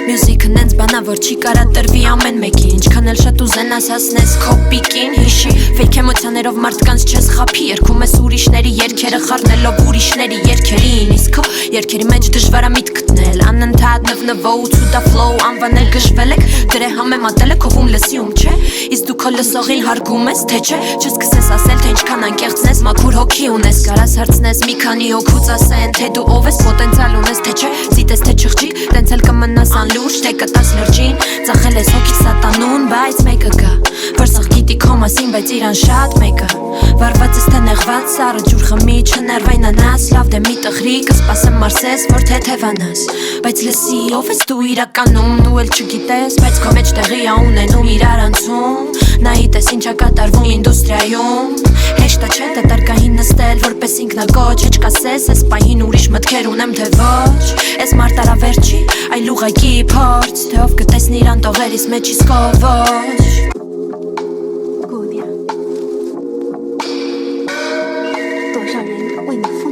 Մյուզիկը նենց բանա, որ չի կարա տրվի ամեն մեկի Ինչքան էլ շատ ուզենաս հասնես քո պիկին Հիշի, fake էմոցիաներով մարդկանց չես խափի Երգում ես ուրիշների երգերը խառնելով ուրիշների երգերին Իսկ քո երգերի մեջ դժվար է միտք գտնել Անընդհատ նվնվոց ու դա flow անվանել գժվել եք Դրե համեմատել եք ով ում լսի ում չէ Իսկ դու քո լսողին հարգում ես թե չէ Չսկսես ասել թե ինչքան անկեղծնես մաքուր հոգի ունես Կարաս հարցնես մի քանի հոգուց ասեն թե դու ով ես պոտենցիալ ունես թե չէ Սիտես թե չխջիկ տենց էլ կմնաս անլուրջ թե կտաս լրջին Ծախել ես հոգի սատանուն բայց մեկը կա Որ սաղ գիտի քո մասին բայց իրան շատ մեկը Վարված ես թե նեղված սառը ջուր խմի չներվայնանաս Լավ դե մի տխրի կսպասեմ մարսես որ թեթևանաս Բայց լսի ով ես դու իրականում ու էլ չգիտես Բայց քո մեջ տեղի ա ունենում իրար անցում Նայիտես ինչա կատարվում ինդուստրիայում Հեշտ է չէ դատարկային նստել որպես ինքնակոչ Հեչ կասես ես պահին ուրիշ մտքեր ունեմ թե ոչ Ես մարտարավերջի այլ ուղղակի փորձ Թե ով կտեսնի իրան տողերիս մեջ իսկ ով ոչ多少人为你